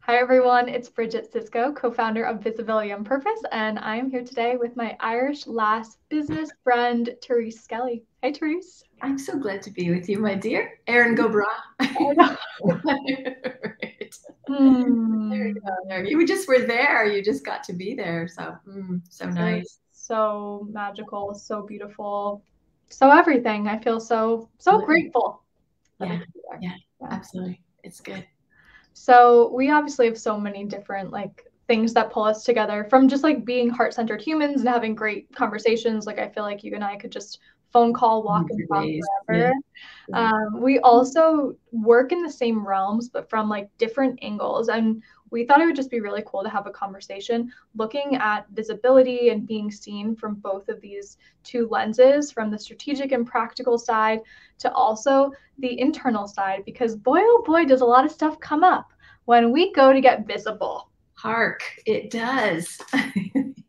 Hi everyone, it's Bridget Sicsko, co-founder of Visibility on Purpose, and I am here today with my Irish lass business friend, Therese Skelly. Hey Therese. I'm so glad to be with you, my dear. Erin go bra. I know. Right. There you Hmm. go. There. You just were there. You just got to be there. So, so It was nice. so magical, so beautiful, so everything. I feel so Absolutely. grateful that I Yeah. could be there. Yeah. Yeah. Absolutely. It's good. So we obviously have so many different things that pull us together from just being heart-centered humans and having great conversations. I feel like you and I could just phone call, walk and For talk days. Yeah. forever. Yeah. We also work in the same realms, but from different angles. And we thought it would just be really cool to have a conversation looking at visibility and being seen from both of these two lenses, from the strategic and practical side to also the internal side, because boy, oh boy, does a lot of stuff come up when we go to get visible. Hark. It does.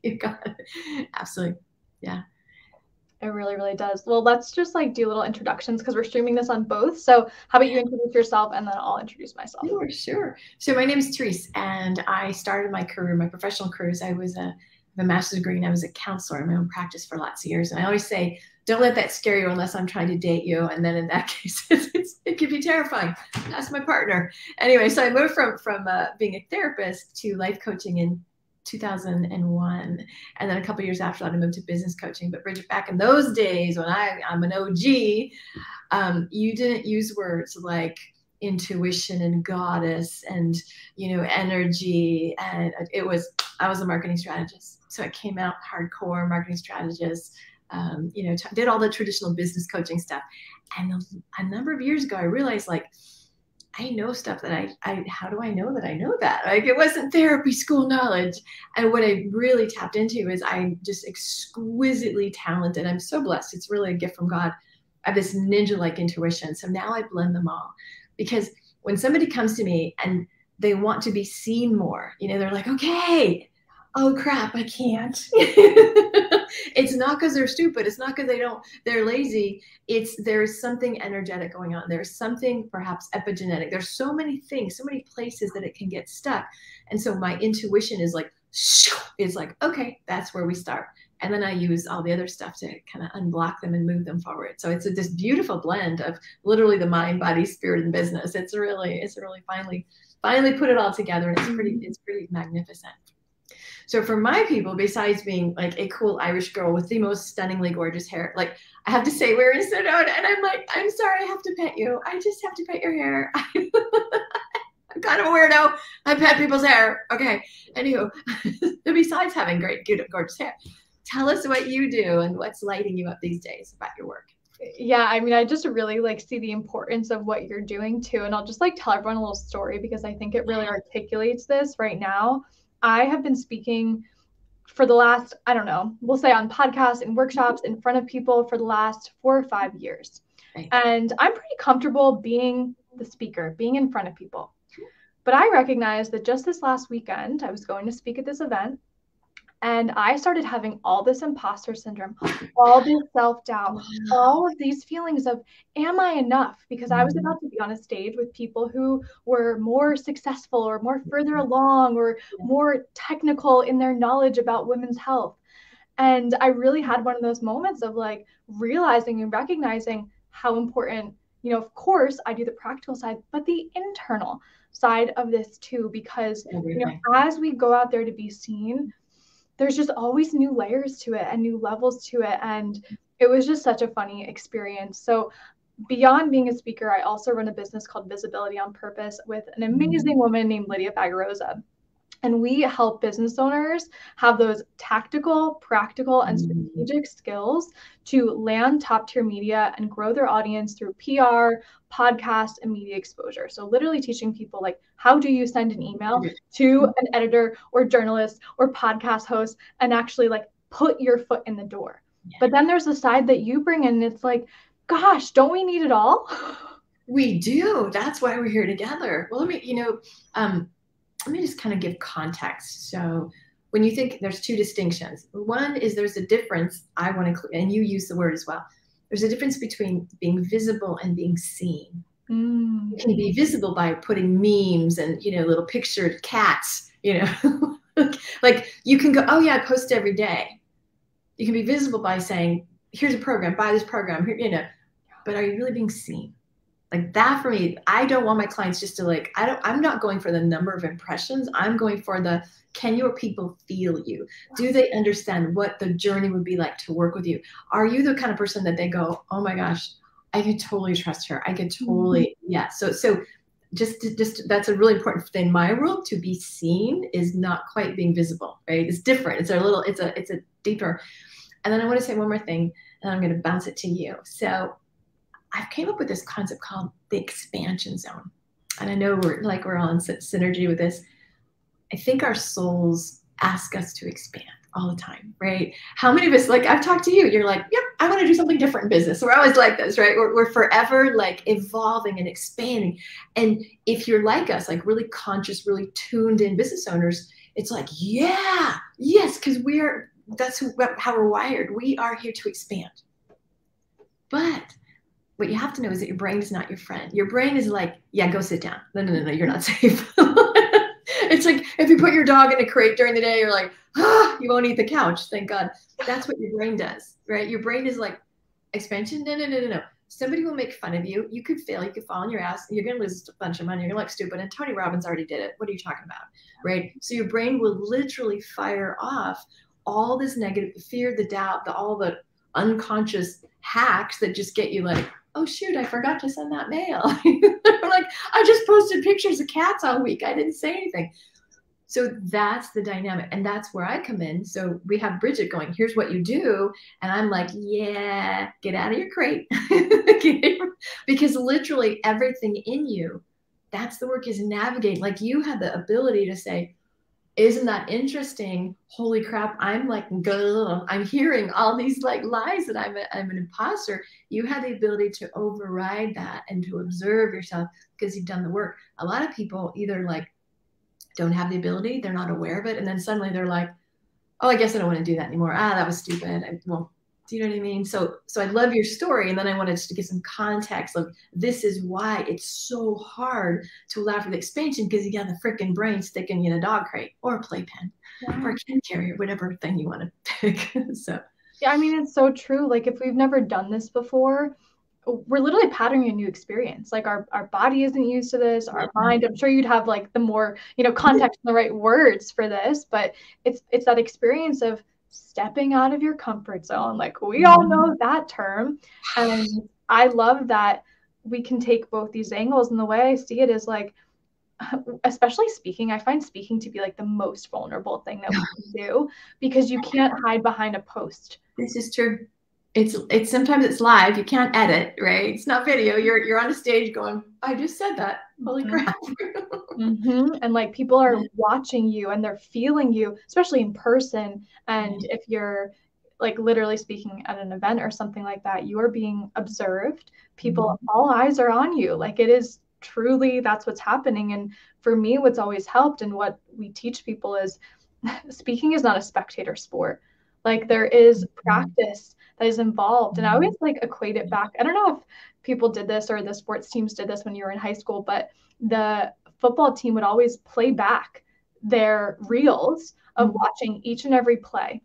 You got it. Absolutely. Yeah. It really, really does. Well, let's just do little introductions because we're streaming this on both. So how about you introduce yourself and then I'll introduce myself. Sure, sure. So my name is Therese, and I started my career, my professional careers. I was a master's degree, and I was a counselor in my own practice for lots of years. And I always say, don't let that scare you unless I'm trying to date you. And then in that case, it could be terrifying. That's my partner. Anyway, so I moved from being a therapist to life coaching in 2001, and then a couple of years after that, I moved to business coaching. But Bridget, back in those days when I'm an OG, you didn't use words like intuition and goddess and energy, and I was a marketing strategist, so I came out hardcore marketing strategist. Did all the traditional business coaching stuff, and a number of years ago I realized I know stuff that I how do I know that I know that? It wasn't therapy school knowledge. And what I really tapped into is I'm just exquisitely talented. I'm so blessed. It's really a gift from God. I have this ninja-like intuition. So now I blend them all. Because when somebody comes to me and they want to be seen more, they're like, okay, oh crap, I can't. It's not because they're stupid. It's not because they're lazy. There's something energetic going on. There's something perhaps epigenetic. There's so many things, so many places that it can get stuck. And so my intuition is okay, that's where we start. And then I use all the other stuff to kind of unblock them and move them forward. So it's this beautiful blend of literally the mind, body, spirit, and business. It's really finally put it all together, and it's pretty magnificent. So for my people, besides being like a cool Irish girl with the most stunningly gorgeous hair, I have to say we're in Sedona, and I'm like, I'm sorry, I have to pet you. I just have to pet your hair. I'm kind of a weirdo. I pet people's hair. Okay. Anywho, besides having great, good, gorgeous hair, tell us what you do and what's lighting you up these days about your work. Yeah, I mean, I just really see the importance of what you're doing too. And I'll just tell everyone a little story because I think it really articulates this right now. I have been speaking for the last, I don't know, we'll say on podcasts and workshops in front of people for the last 4 or 5 years. Right. And I'm pretty comfortable being the speaker, being in front of people. But I recognized that just this last weekend, I was going to speak at this event. And I started having all this imposter syndrome, all this self-doubt, all of these feelings of, am I enough? Because I was about to be on a stage with people who were more successful or more further along or more technical in their knowledge about women's health. And I really had one of those moments of realizing and recognizing how important, of course, I do the practical side, but the internal side of this too, because, as we go out there to be seen, there's just always new layers to it and new levels to it. And it was just such a funny experience. So beyond being a speaker, I also run a business called Visibility on Purpose with an amazing woman named Lydia Bagarosa. And we help business owners have those tactical, practical, and strategic skills to land top tier media and grow their audience through PR, podcast, and media exposure. So literally teaching people how do you send an email to an editor or journalist or podcast host and actually put your foot in the door. Yeah. But then there's the side that you bring in. And it's gosh, don't we need it all? We do. That's why we're here together. Well, let me just kind of give context. So when you think, there's two distinctions. One is there's a difference, and you use the word as well. There's a difference between being visible and being seen. Mm. It can be visible by putting memes and, you know, little pictured cats, you know, like you can go, oh yeah, I post every day. You can be visible by saying, here's a program, buy this program, here, you know, but are you really being seen? Like that for me, I don't want my clients just to like, I'm not going for the number of impressions. I'm going for the, can your people feel you? Do they understand what the journey would be like to work with you? Are you the kind of person that they go, oh my gosh, I could totally trust her. I could totally, yeah. So just that's a really important thing in my world. To be seen is not quite being visible, right? It's different. It's a deeper. And then I want to say one more thing, and I'm going to bounce it to you. So I've came up with this concept called the expansion zone. And I know we're all in synergy with this. I think our souls ask us to expand all the time, right? How many of us, like I've talked to you, you're like, yep, I want to do something different in business. We're always like this, right? We're forever like evolving and expanding. And if you're like us, like really conscious, really tuned in business owners, it's like, yeah, yes, because that's how we're wired. We are here to expand. But what you have to know is that your brain is not your friend. Your brain is like, yeah, go sit down. No, you're not safe. It's like if you put your dog in a crate during the day, you're like, you won't eat the couch. Thank God. That's what your brain does, right? Your brain is like, expansion. No. Somebody will make fun of you. You could fail. You could fall on your ass. You're going to lose a bunch of money. You're going to look stupid. And Tony Robbins already did it. What are you talking about, right? So your brain will literally fire off all this negative, the fear, the doubt, all the unconscious hacks that just get you like, oh shoot, I forgot to send that mail. Like, I just posted pictures of cats all week. I didn't say anything. So that's the dynamic. And that's where I come in. So we have Bridget going, here's what you do. And I'm like, yeah, get out of your crate. Because literally everything in you, that's the work, is navigate. Like you had the ability to say, isn't that interesting? Holy crap. I'm like, I'm hearing all these like lies that I'm an imposter. You had the ability to override that and to observe yourself because you've done the work. A lot of people either like don't have the ability, they're not aware of it. And then suddenly they're like, oh, I guess I don't want to do that anymore. That was stupid. Well, do you know what I mean? So I love your story. And then I wanted to get some context of this is why it's so hard to allow for the expansion, because you got the freaking brain sticking in a dog crate or a playpen or a kid carrier, whatever thing you want to pick. So yeah, I mean, it's so true. Like if we've never done this before, we're literally patterning a new experience. Like our body isn't used to this, our mind, I'm sure you'd have like the more, context and the right words for this, but it's that experience of stepping out of your comfort zone. Like we all know that term. And I love that we can take both these angles. And the way I see it is like, especially speaking, I find speaking to be like the most vulnerable thing that we can do, because you can't hide behind a post. This is true. It's sometimes it's live. You can't edit, right? It's not video. You're on a stage going, I just said that. Holy crap. And like people are watching you and they're feeling you, especially in person. And if you're like literally speaking at an event or something like that, you are being observed. People, all eyes are on you. Like it is truly, that's what's happening. And for me, what's always helped and what we teach people is speaking is not a spectator sport. Like there is practice that is involved. And I always like equate it back. I don't know if people did this or the sports teams did this when you were in high school, but the football team would always play back their reels of watching each and every play.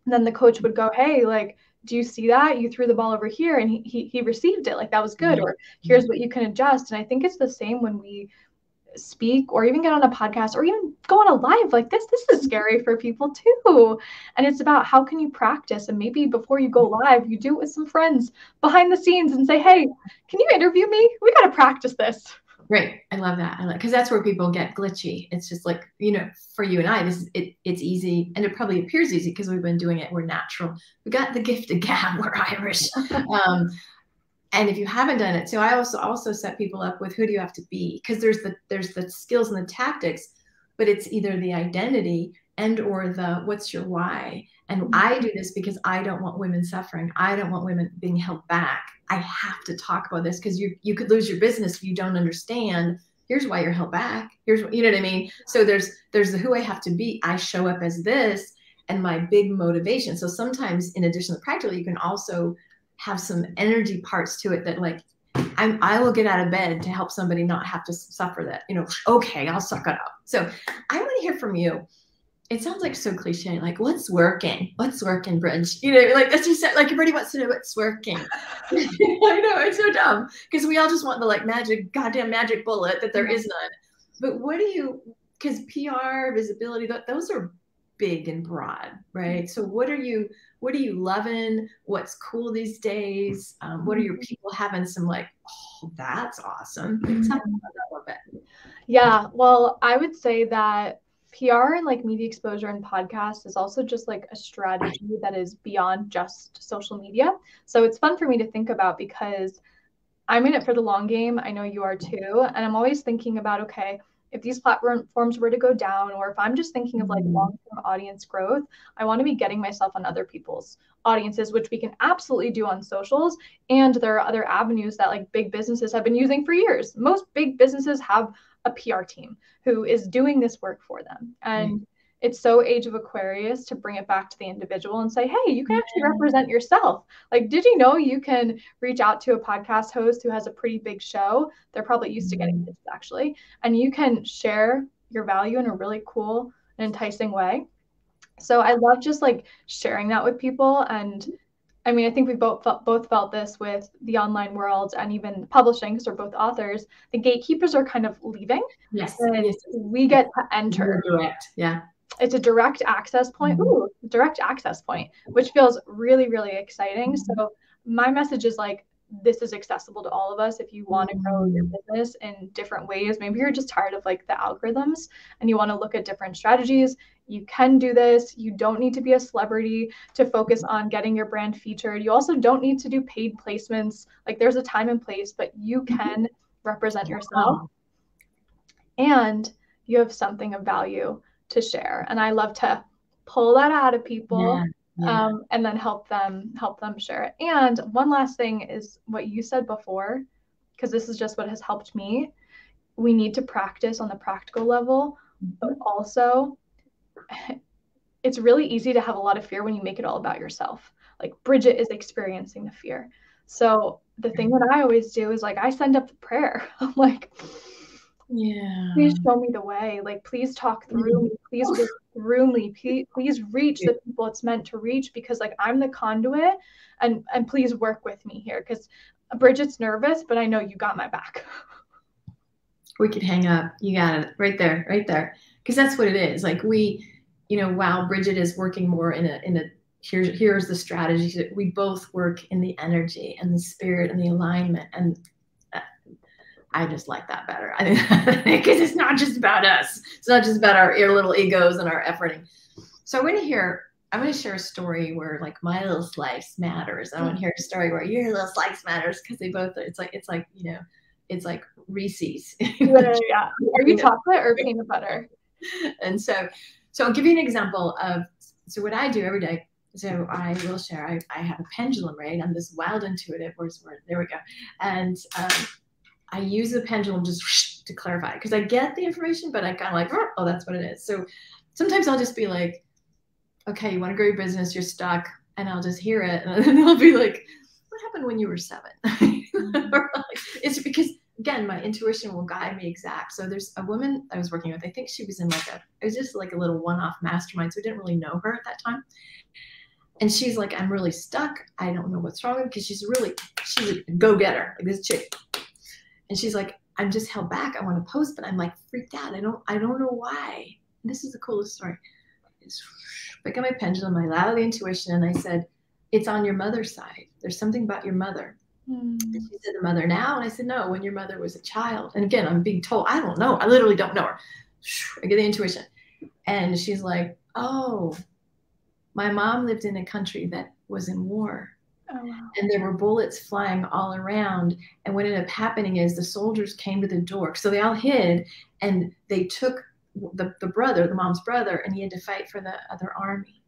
And then the coach would go, hey, like, do you see that? You threw the ball over here and he received it. Like that was good. Or here's what you can adjust. And I think it's the same when we speak or even get on a podcast or even go on a live like this. This is scary for people too. And it's about how can you practice, and maybe before you go live, you do it with some friends behind the scenes and say, hey, can you interview me? We got to practice this. Right. I love that. Because that's where people get glitchy. It's just like, for you and I, it's easy, and it probably appears easy because we've been doing it. We're natural. We got the gift of gab. We're Irish. And if you haven't done it, so I also set people up with who do you have to be? Because there's the skills and the tactics, but it's either the identity and or the what's your why. And I do this because I don't want women suffering. I don't want women being held back. I have to talk about this because you could lose your business if you don't understand. Here's why you're held back. Here's what, you know what I mean? So there's the who I have to be. I show up as this and my big motivation. So sometimes in addition to practical, you can also have some energy parts to it that like, I will get out of bed to help somebody not have to suffer that, okay, I'll suck it up. So I want to hear from you. It sounds like so cliche, like what's working, Bridge, like that's just like everybody wants to know what's working. I know, it's so dumb because we all just want the like goddamn magic bullet that there is none. But what do you, because PR, visibility, those are big and broad, right? So what are you loving? What's cool these days? What are your people having some like, oh, that's awesome. Tell me about that a little bit. Yeah, well, I would say that PR and like media exposure and podcast is also just like a strategy that is beyond just social media. So it's fun for me to think about because I'm in it for the long game. I know you are too. And I'm always thinking about, okay, if these platforms were to go down, or if I'm just thinking of like long-term audience growth, I want to be getting myself on other people's audiences, which we can absolutely do on socials. And there are other avenues that like big businesses have been using for years. Most big businesses have a PR team who is doing this work for them. And it's so age of Aquarius to bring it back to the individual and say, hey, you can actually represent yourself. Like, did you know you can reach out to a podcast host who has a pretty big show? They're probably used to getting this actually. And you can share your value in a really cool and enticing way. So I love just like sharing that with people. And I mean, I think we both felt this with the online world and even publishing, because we're both authors. The gatekeepers are kind of leaving. Yes. We get to enter. Direct. Yeah. It's a direct access point. Ooh, direct access point, which feels really, really exciting. So my message is like, this is accessible to all of us. If you want to grow your business in different ways, maybe you're just tired of like the algorithms and you want to look at different strategies, you can do this. You don't need to be a celebrity to focus on getting your brand featured. You also don't need to do paid placements. Like there's a time and place, but you can represent yourself and you have something of value to share. And I love to pull that out of people and then help them share it. And one last thing is what you said before, because this is just what has helped me. We need to practice on the practical level, but also it's really easy to have a lot of fear when you make it all about yourself. Like Bridget is experiencing the fear. So the thing that I always do is like, I send up the prayer. I'm like, please show me the way. Like, please talk through me. Please go through me. Please reach the people it's meant to reach, because like I'm the conduit, and please work with me here, because Bridget's nervous, but I know you got my back. We could hang up. You got it right there. Because that's what it is. Like while Bridget is working more in a here's the strategy. We both work in the energy and the spirit and the alignment, and I just like that better. I think because it's not just about us. It's not just about our little egos and our efforting. So I want to share a story where like my little slice matters. I want to hear a story where your little slice matters, because they both. It's like Reese's. Yeah. Are you chocolate or peanut butter? And so I'll give you an example of what I do every day. So I will share. I have a pendulum, right? I'm this wild intuitive. There we go. And I use the pendulum just to clarify, because I get the information, but I kind of like, oh, that's what it is. So sometimes I'll just be like, okay, you want to grow your business, you're stuck, and I'll just hear it, and then I'll be like, what happened when you were 7? It's because, again, my intuition will guide me exact. So there's a woman I was working with. I think she was in it was just like a little one-off mastermind, so I didn't really know her at that time. And she's like, I'm really stuck. I don't know what's wrong, because she's a go-getter, like this chick. And she's like, I'm just held back. I want to post, but I'm like freaked out. I don't know why. And this is the coolest story. Pick up my pendulum, I allowed the intuition, and I said, it's on your mother's side. There's something about your mother. And she said, the mother now? And I said, no, when your mother was a child. And again, I'm being told, I don't know. I literally don't know her. I get the intuition. And she's like, oh, my mom lived in a country that was in war. Oh, wow. And there were bullets flying all around. And what ended up happening is the soldiers came to the door. So they all hid, and they took the mom's brother, and he had to fight for the other army.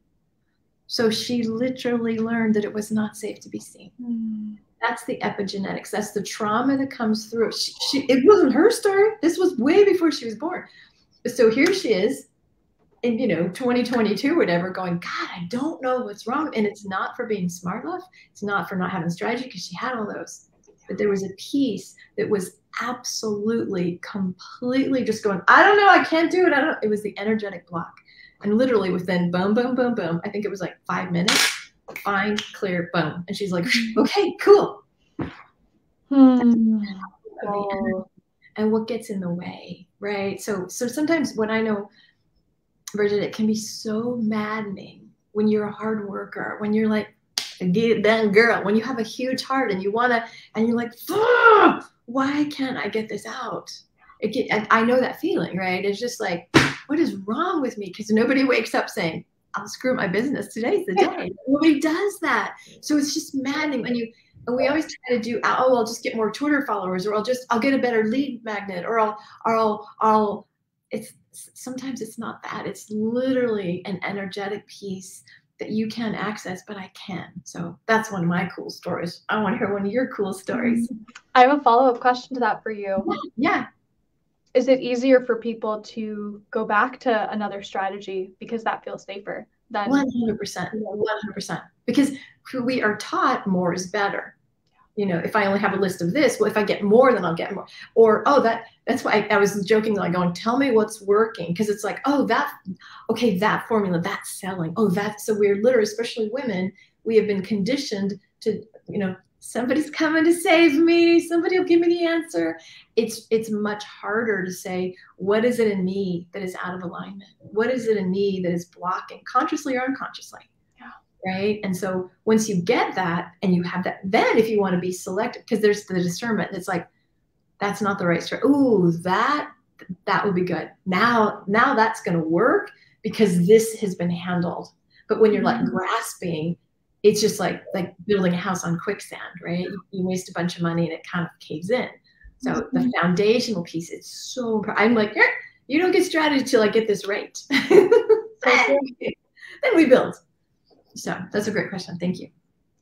So she literally learned that it was not safe to be seen. That's the epigenetics. That's the trauma that comes through. It wasn't her story. This was way before she was born. So here she is in 2022, whatever, going, God, I don't know what's wrong. And it's not for being smart, love. It's not for not having strategy, because she had all those. but there was a piece that was absolutely, completely just going, I don't know, I can't do it. I don't. It was the energetic block. And literally within boom, boom, boom, boom, I think it was like 5 minutes, fine, clear, boom. And she's like, okay, cool. Oh. And what gets in the way, right? So sometimes when I know, Bridget, it can be so maddening when you're a hard worker, when you're like, get it done, girl, when you have a huge heart and you want to, and you're like, why can't I get this out? I know that feeling, right? It's just like, what is wrong with me? Because nobody wakes up saying, I'll screw up my business. Today's the day. Nobody does that. So it's just maddening. And we always try to do, oh, I'll just get more Twitter followers, or I'll get a better lead magnet, or sometimes it's not that. It's literally an energetic piece that you can access, but I can. So that's one of my cool stories. I want to hear one of your cool stories. I have a follow-up question to that for you. Yeah. Is it easier for people to go back to another strategy because that feels safer than 100%, 100%? Because we are taught more is better. You know, if I only have a list of this, well, if I get more, then I'll get more. Or, oh, that's why I was joking, like going, tell me what's working. Because it's like, oh, that formula, that's selling. Oh, so we're literally, especially women, we have been conditioned to, somebody's coming to save me. Somebody will give me the answer. It's much harder to say, what is it in me that is out of alignment? What is it in me that is blocking, consciously or unconsciously? Right. And so once you get that and you have that, then if you want to be selective, because there's the discernment, it's like, that's not the right story. Ooh, that would be good. Now that's going to work because this has been handled. But when you're like grasping, it's just like building a house on quicksand, right? You waste a bunch of money and it kind of caves in. So the foundational piece is so important. I'm like, you don't get strategy till I get this right. Then we build. So that's a great question. Thank you.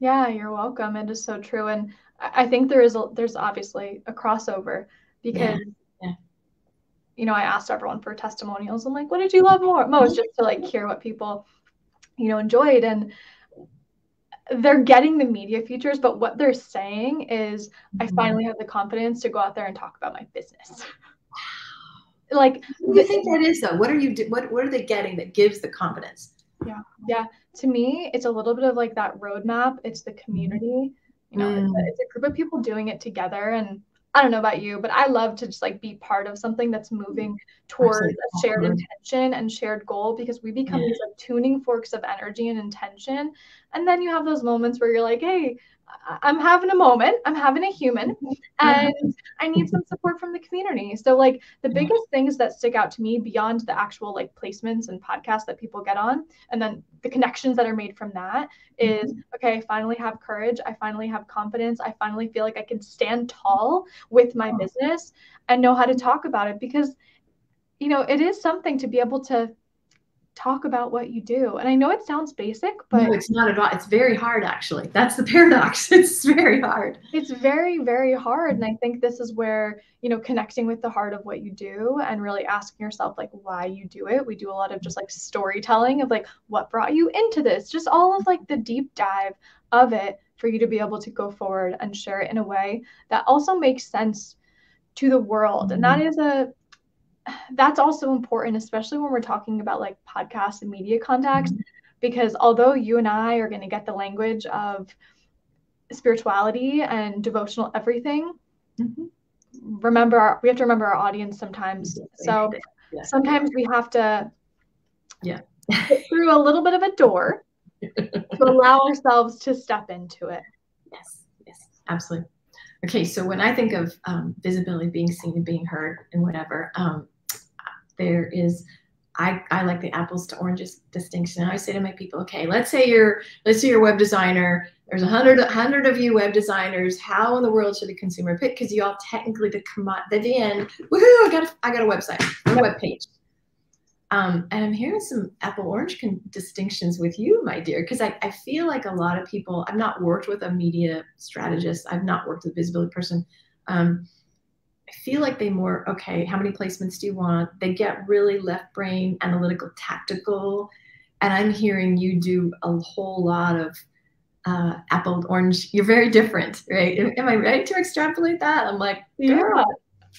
Yeah, you're welcome. It is so true. And I think there's obviously a crossover because, I asked everyone for testimonials. I'm like, what did you love most? Just to like hear what people, enjoyed. And they're getting the media features, but what they're saying is, I finally have the confidence to go out there and talk about my business. Like, what do you think that is though? What are they getting that gives the confidence? Yeah. To me, it's a little bit of like that roadmap. It's the community, it's a group of people doing it together. And I don't know about you, but I love to just like be part of something that's moving towards a shared intention and shared goal, because we become these like tuning forks of energy and intention. And then you have those moments where you're like, hey, I'm having a moment, I'm having a human, and I need some support from the community. So like the biggest things that stick out to me beyond the actual like placements and podcasts that people get on, and then the connections that are made from that is, okay, I finally have courage. I finally have confidence. I finally feel like I can stand tall with my business and know how to talk about it, because, it is something to be able to talk about what you do. And I know it sounds basic, but no, it's not at all. It's very hard, actually. That's the paradox. It's very hard. It's very, very hard. And I think this is where, connecting with the heart of what you do and really asking yourself like why you do it. We do a lot of just like storytelling of like what brought you into this, just all of like the deep dive of it for you to be able to go forward and share it in a way that also makes sense to the world. And that's also important, especially when we're talking about like podcasts and media contacts, because although you and I are going to get the language of spirituality and devotional everything, we have to remember our audience sometimes. So sometimes we have to get through a little bit of a door to allow ourselves to step into it. Yes, absolutely. Okay, so when I think of visibility, being seen and being heard and whatever, there is, I like the apples to oranges distinction. I say to my people, okay, let's say you're a web designer. There's 100 of you web designers. How in the world should a consumer pick? Because you all technically at the end, woohoo! I got a website, a web page. And I'm hearing some apple-orange distinctions with you, my dear, because I feel like a lot of people, I've not worked with a media strategist. I've not worked with a visibility person. I feel like they more, okay, how many placements do you want? They get really left brain, analytical, tactical. And I'm hearing you do a whole lot of apple, orange. You're very different, right? Am I right to extrapolate that? I'm like, yeah.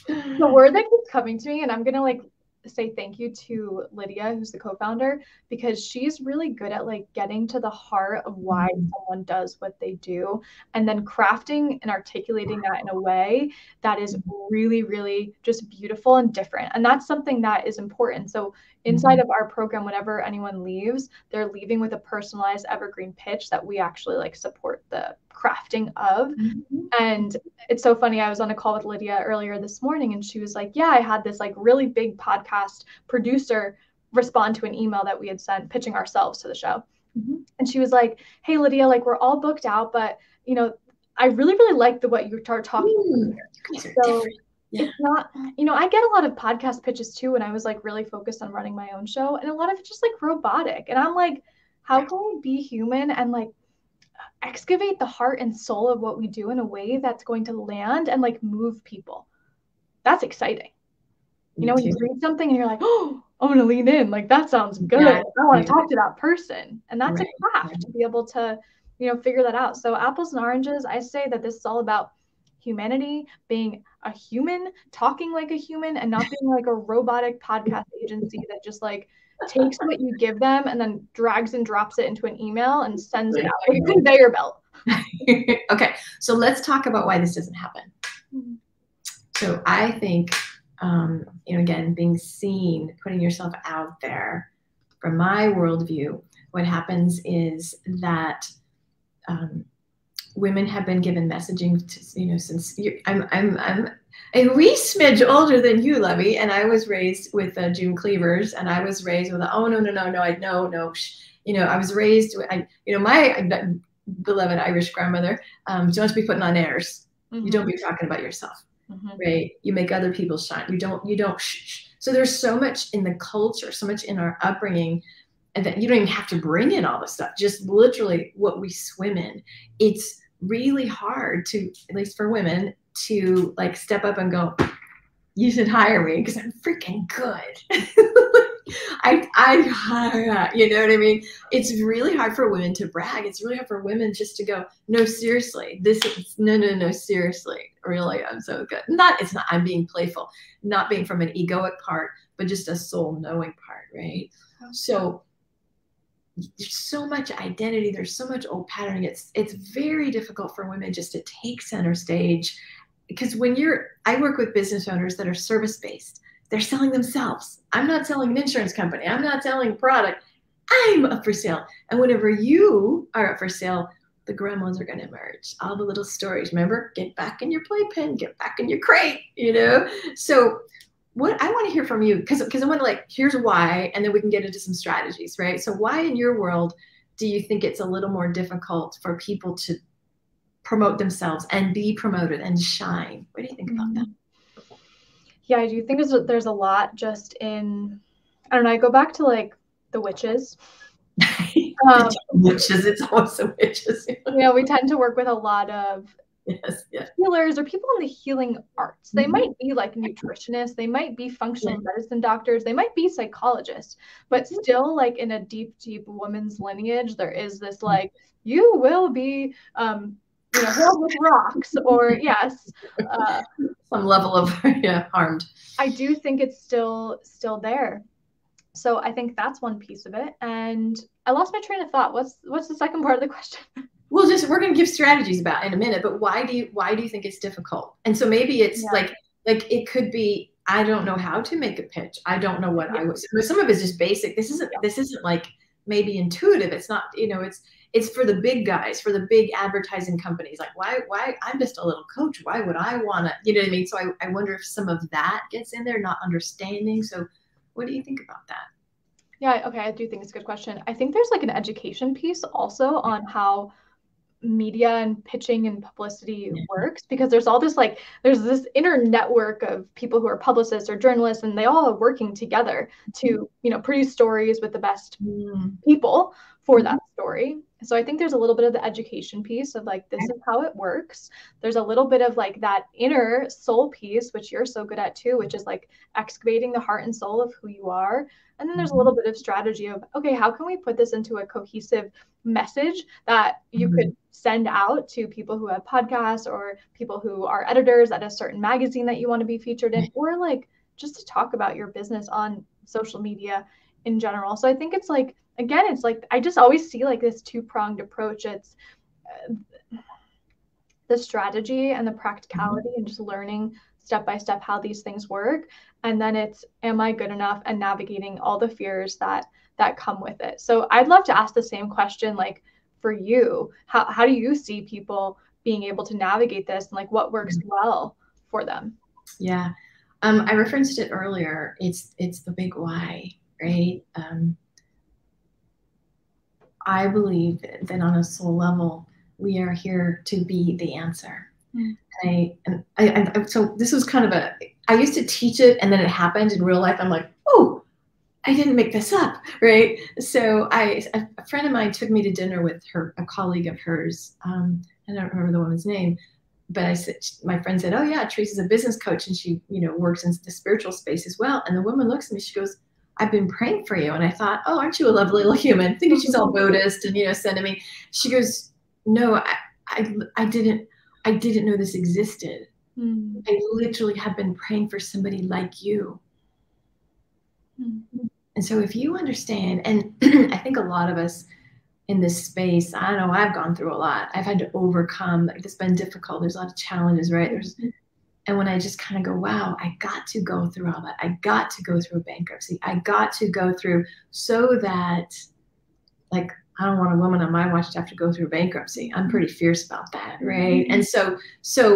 The word that keeps coming to me, and I'm gonna like say thank you to Lydia, who's the co-founder, because she's really good at like getting to the heart of why someone does what they do, and then crafting and articulating that in a way that is really, really just beautiful and different. And that's something that is important. So inside of our program, whenever anyone leaves, they're leaving with a personalized evergreen pitch that we actually like support the crafting of. And it's so funny. I was on a call with Lydia earlier this morning, and she was like, yeah, I had this like really big podcast producer respond to an email that we had sent pitching ourselves to the show. And she was like, hey, Lydia, like we're all booked out, but you know, I really, really like the what you are talking about. So it's not, you know, I get a lot of podcast pitches too when I was like really focused on running my own show, and a lot of it's just like robotic. And I'm like, how can we be human and like excavate the heart and soul of what we do in a way that's going to land and like move people? That's exciting. You know, when you read something and you're like, oh, I'm going to lean in. Like, that sounds good. I want to talk to that person. And that's a craft to be able to, you know, figure that out. So apples and oranges, I say that this is all about humanity, being a human, talking like a human, and not being like a robotic podcast agency that just like takes what you give them and then drags and drops it into an email and sends it out like a conveyor belt. Okay, so let's talk about why this doesn't happen. So I think, you know, again, being seen, putting yourself out there, from my worldview, what happens is that women have been given messaging, to, you know, since I'm a wee smidge older than you, Lovey, and I was raised with June Cleavers, and I was raised with oh no, you know, I was raised with, you know, my beloved Irish grandmother, don't be putting on airs. You don't be talking about yourself, right? You make other people shine. You don't shh. So there's so much in the culture, so much in our upbringing, and that you don't even have to bring in all the stuff, just literally what we swim in. It's really hard to, at least for women, to like step up and go, you should hire me because I'm freaking good. You know what I mean? It's really hard for women to brag. It's really hard for women just to go, no, seriously, this is, no, seriously, really, I'm so good. It's not, I'm being playful, not being from an egoic part, but just a soul knowing part, right? So there's so much identity. There's so much old patterning. It's very difficult for women just to take center stage, because I work with business owners that are service-based. They're selling themselves. I'm not selling an insurance company. I'm not selling a product. I'm up for sale. And whenever you are up for sale, the gremlins are going to emerge. All the little stories. Remember, get back in your playpen, get back in your crate, you know? So what I want to hear from you, because I want to like, here's why, and then we can get into some strategies, right? So why in your world do you think it's a little more difficult for people to promote themselves and be promoted and shine? What do you think about that? Yeah, I do think there's a lot just in, I don't know, I go back to like the witches. Witches, it's also witches. You know, we tend to work with a lot of healers or people in the healing arts. They might be like nutritionists, they might be functional medicine doctors, they might be psychologists, but still like in a deep, deep woman's lineage, there is this like, you will be, you know, held with rocks, or some level of harmed. I do think it's still there. So I think that's one piece of it. And I lost my train of thought. What's the second part of the question? Well, we're going to give strategies about in a minute, but why do you think it's difficult? And so maybe it's like it could be, I don't know how to make a pitch. I don't know what I was. Some of it's just basic. This isn't like maybe intuitive. It's not, you know, it's for the big guys, for the big advertising companies. Like why I'm just a little coach. Why would I want to, you know what I mean? So I wonder if some of that gets in there, not understanding. So what do you think about that? Yeah, okay, I do think it's a good question. I think there's like an education piece also on how media and pitching and publicity works, because there's all this like, there's this inner network of people who are publicists or journalists, and they all are working together to, you know, produce stories with the best people for that story. So I think there's a little bit of the education piece of like, this is how it works. There's a little bit of like that inner soul piece, which you're so good at too, which is like excavating the heart and soul of who you are. And then there's a little bit of strategy of, okay, how can we put this into a cohesive message that you could send out to people who have podcasts or people who are editors at a certain magazine that you want to be featured in, or like just to talk about your business on social media in general. So I think it's like, again, it's like, I just always see like this two-pronged approach. It's the strategy and the practicality and just learning step by step how these things work. And then it's, am I good enough, and navigating all the fears that come with it. So I'd love to ask the same question, like for you, how do you see people being able to navigate this, and like what works well for them? Yeah. I referenced it earlier. It's the big why, right? I believe that on a soul level, we are here to be the answer. So this was kind of I used to teach it, and then it happened in real life. I'm like, oh, I didn't make this up, right? So a friend of mine took me to dinner with a colleague of hers. I don't remember the woman's name, but I said, my friend said, oh yeah, Therese is a business coach, and she, works in the spiritual space as well. And the woman looks at me, she goes, I've been praying for you. And I thought, oh, aren't you a lovely little human? Thinking she's all Buddhist and, sending me. She goes, no, I didn't know this existed. I literally have been praying for somebody like you. And so if you understand, and I think a lot of us in this space, I don't know, I've gone through a lot. I've had to overcome, like, it's been difficult. There's a lot of challenges, right? And when I just kind of go, wow, I got to go through all that. I got to go through a bankruptcy. I got to go through, so that, like, I don't want a woman on my watch to have to go through bankruptcy. I'm pretty fierce about that, right? And so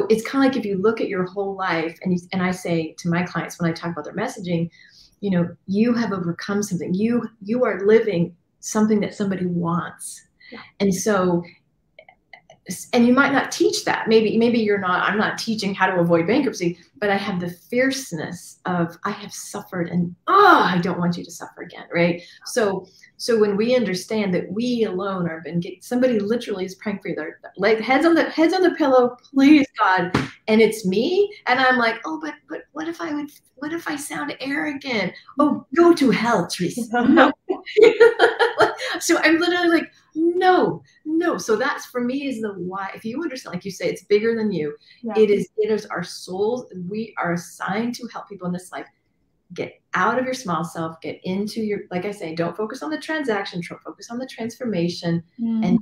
it's kind of like, if you look at your whole life, and I say to my clients when I talk about their messaging, you have overcome something. You are living something that somebody wants. Yeah. And so, and you might not teach that. Maybe you're not, I'm not teaching how to avoid bankruptcy, but I have the fierceness of, I have suffered, and I don't want you to suffer again, right? So when we understand that we alone are somebody literally is praying for you, their like heads on the pillow, please God, and it's me, and I'm like, oh, but what if I sound arrogant? Oh, go to hell, Therese. No. So I'm literally like, no. So that's, for me, is the why. If you understand, like you say, it's bigger than you. Yeah. It is our souls. We are assigned to help people in this life get out of your small self, get into your, like I say, don't focus on the transaction, focus on the transformation, and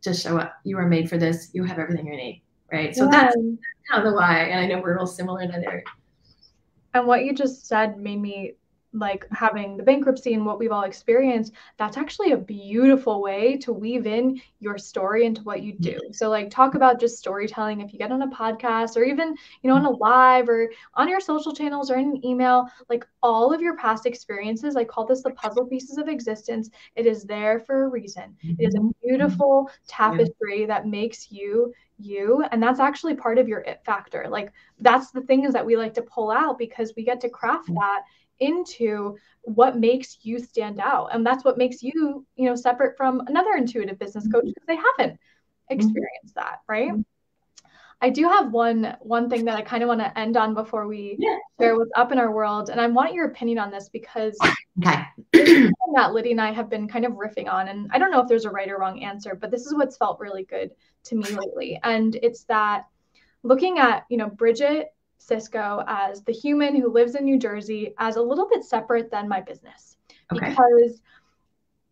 just show up. You are made for this. You have everything you need, right? So that's kind of the why. And I know we're real similar in that area. And what you just said made me, like, having the bankruptcy and what we've all experienced, that's actually a beautiful way to weave in your story into what you do. So, like, talk about just storytelling. If you get on a podcast, or even, on a live, or on your social channels, or in an email, like, all of your past experiences, I call this the puzzle pieces of existence. It is there for a reason. It is a beautiful tapestry that makes you, and that's actually part of your it factor. Like, that's the things that we like to pull out, because we get to craft that into what makes you stand out. And that's what makes you, separate from another intuitive business coach, because they haven't experienced that, right? I do have one thing that I kind of want to end on before we share what's up in our world. And I want your opinion on this, because it's something that Liddy and I have been kind of riffing on. And I don't know if there's a right or wrong answer, but this is what's felt really good to me lately. And it's that, looking at, Bridget Sicsko as the human who lives in New Jersey, as a little bit separate than my business. Okay. Because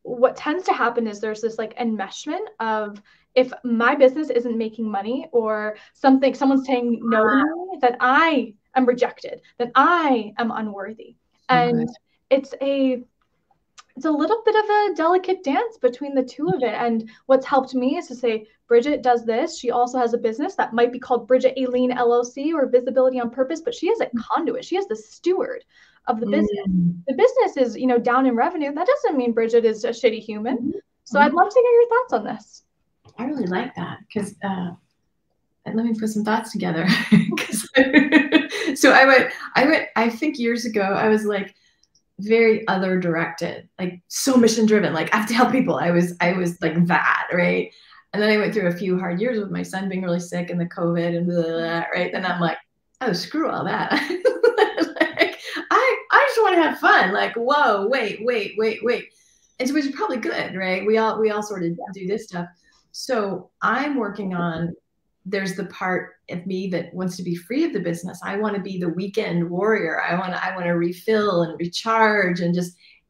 what tends to happen is there's this, like, enmeshment of, if my business isn't making money, or someone's saying no to me, that I am rejected, that I am unworthy. And it's a little bit of a delicate dance between the two of it. And what's helped me is to say, Bridget does this. She also has a business that might be called Bridget Aileen LLC, or Visibility on Purpose, but she is a conduit. She is the steward of the business. The business is, down in revenue. That doesn't mean Bridget is a shitty human. So I'd love to get your thoughts on this. I really like that, because let me put some thoughts together. So I think years ago, I was like, very other directed, like so mission driven. Like I have to help people. I was like that, right? And then I went through a few hard years with my son being really sick and the COVID and blah, blah, blah, right? Then I'm like, oh, screw all that. Like, I just want to have fun. Like, whoa, wait. And so which is probably good, right? We all sort of do this stuff. So I'm working on, there's the part of me that wants to be free of the business. I want to be the weekend warrior. I want to refill and recharge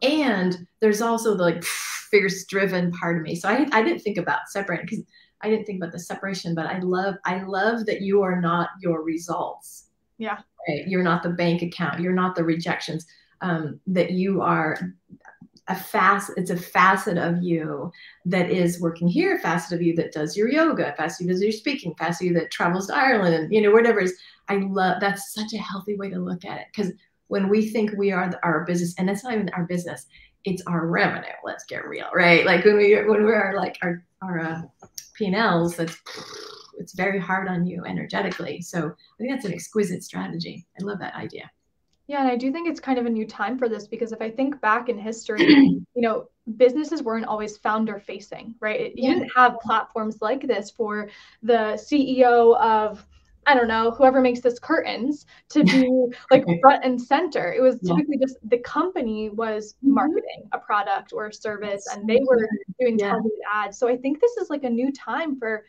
and there's also the like fierce driven part of me. So I didn't think about separating because I didn't think about the separation, but I love that you are not your results. Yeah. Right? You're not the bank account. You're not the rejections. That you are it's a facet of you that is working here, a facet of you that does your yoga, a facet of you that does your speaking, a facet of you that travels to Ireland and, whatever it is. I love, that's such a healthy way to look at it. Because when we think we are our business, and it's not even our business, it's our revenue. Let's get real, right? Like when we're like our P&Ls, it's very hard on you energetically. So I think that's an exquisite strategy. I love that idea. Yeah, and I do think it's kind of a new time for this because if I think back in history, businesses weren't always founder facing, right? You didn't have platforms like this for the CEO of, I don't know, whoever makes this curtains to be like front and center. It was typically just the company was marketing a product or a service and they were doing targeted ads. So I think this is like a new time for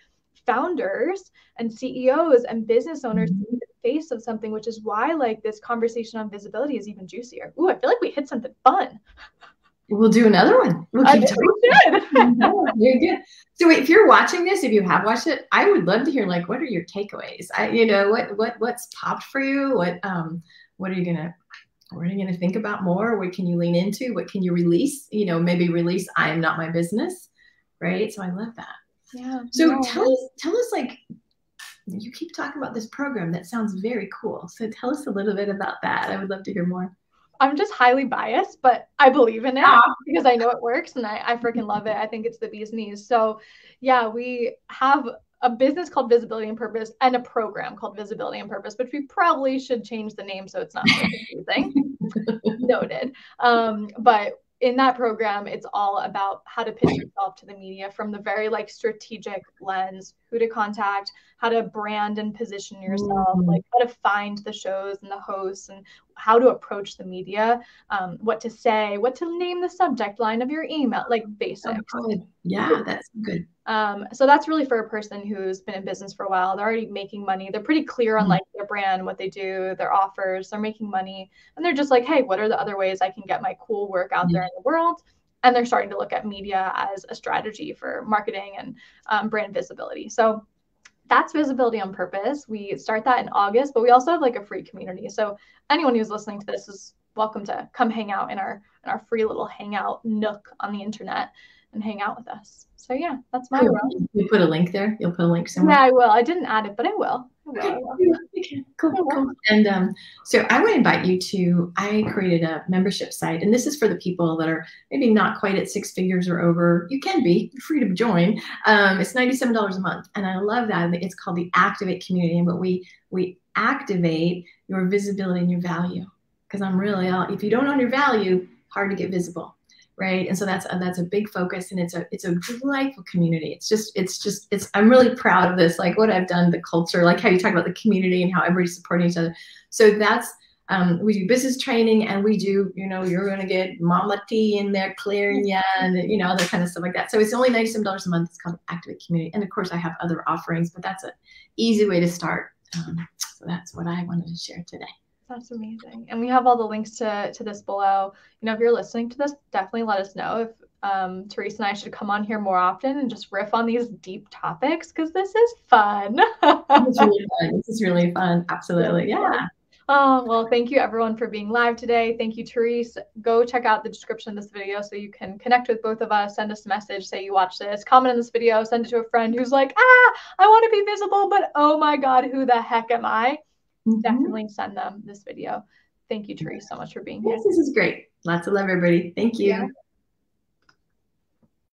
founders and CEOs and business owners to be the face of something, which is why like this conversation on visibility is even juicier. Ooh, I feel like we hit something fun. We'll do another one. We'll keep talking. Very good. So if you're watching this, if you have watched it, I would love to hear like, what are your takeaways? What's popped for you? What are you gonna think about more? What can you lean into? What can you release? Maybe release I am not my business, right? So I love that. Yeah. So tell us like, you keep talking about this program that sounds very cool. So tell us a little bit about that. I would love to hear more. I'm just highly biased, but I believe in it because I know it works and I freaking love it. I think it's the bee's knees. So yeah, we have a business called Visibility and Purpose and a program called Visibility and Purpose, which we probably should change the name so it's not so confusing. Noted. But in that program, it's all about how to pitch yourself to the media from the very like strategic lens, who to contact, how to brand and position yourself, like how to find the shows and the hosts and how to approach the media, what to say, what to name the subject line of your email, like basics. Yeah, that's good. So that's really for a person who's been in business for a while. They're already making money. They're pretty clear on like their brand, what they do, their offers, they're making money. And they're just like, hey, what are the other ways I can get my cool work out there in the world? And they're starting to look at media as a strategy for marketing and brand visibility. So that's Visibility on Purpose. We start that in August, but we also have like a free community. So anyone who's listening to this is welcome to come hang out in our free little hangout nook on the internet and hang out with us. So yeah, that's my role. You put a link there? You'll put a link somewhere? Yeah, I will. I didn't add it, but I will. Okay, cool. And so I would invite you to, I created a membership site, and this is for the people that are maybe not quite at 6 figures or over. You can be, you're free to join. It's $97 a month. And I love that. It's called the Activate Community. But we activate your visibility and your value. Because if you don't own your value, hard to get visible. Right. And so that's a big focus, and it's a delightful community. I'm really proud of this, like what I've done, the culture, like how you talk about the community and how everybody's supporting each other. So that's, we do business training, and we do, you're going to get Mama T in there clearing you and, other kind of stuff like that. So it's only $97 a month. It's called Activate Community. And of course I have other offerings, but that's an easy way to start. So that's what I wanted to share today. That's amazing. And we have all the links to this below. If you're listening to this, definitely let us know if Therese and I should come on here more often and just riff on these deep topics, because this is fun. It's really fun. This is really fun. Absolutely. Yeah. Oh, well, thank you everyone for being live today. Thank you, Therese. Go check out the description of this video so you can connect with both of us, send us a message, say you watched this, comment on this video, send it to a friend who's like, I want to be visible, but oh my God, who the heck am I? Definitely send them this video. Thank you, Therese, so much for being here. Yes, this is great. Lots of love, everybody. Thank you. Yeah.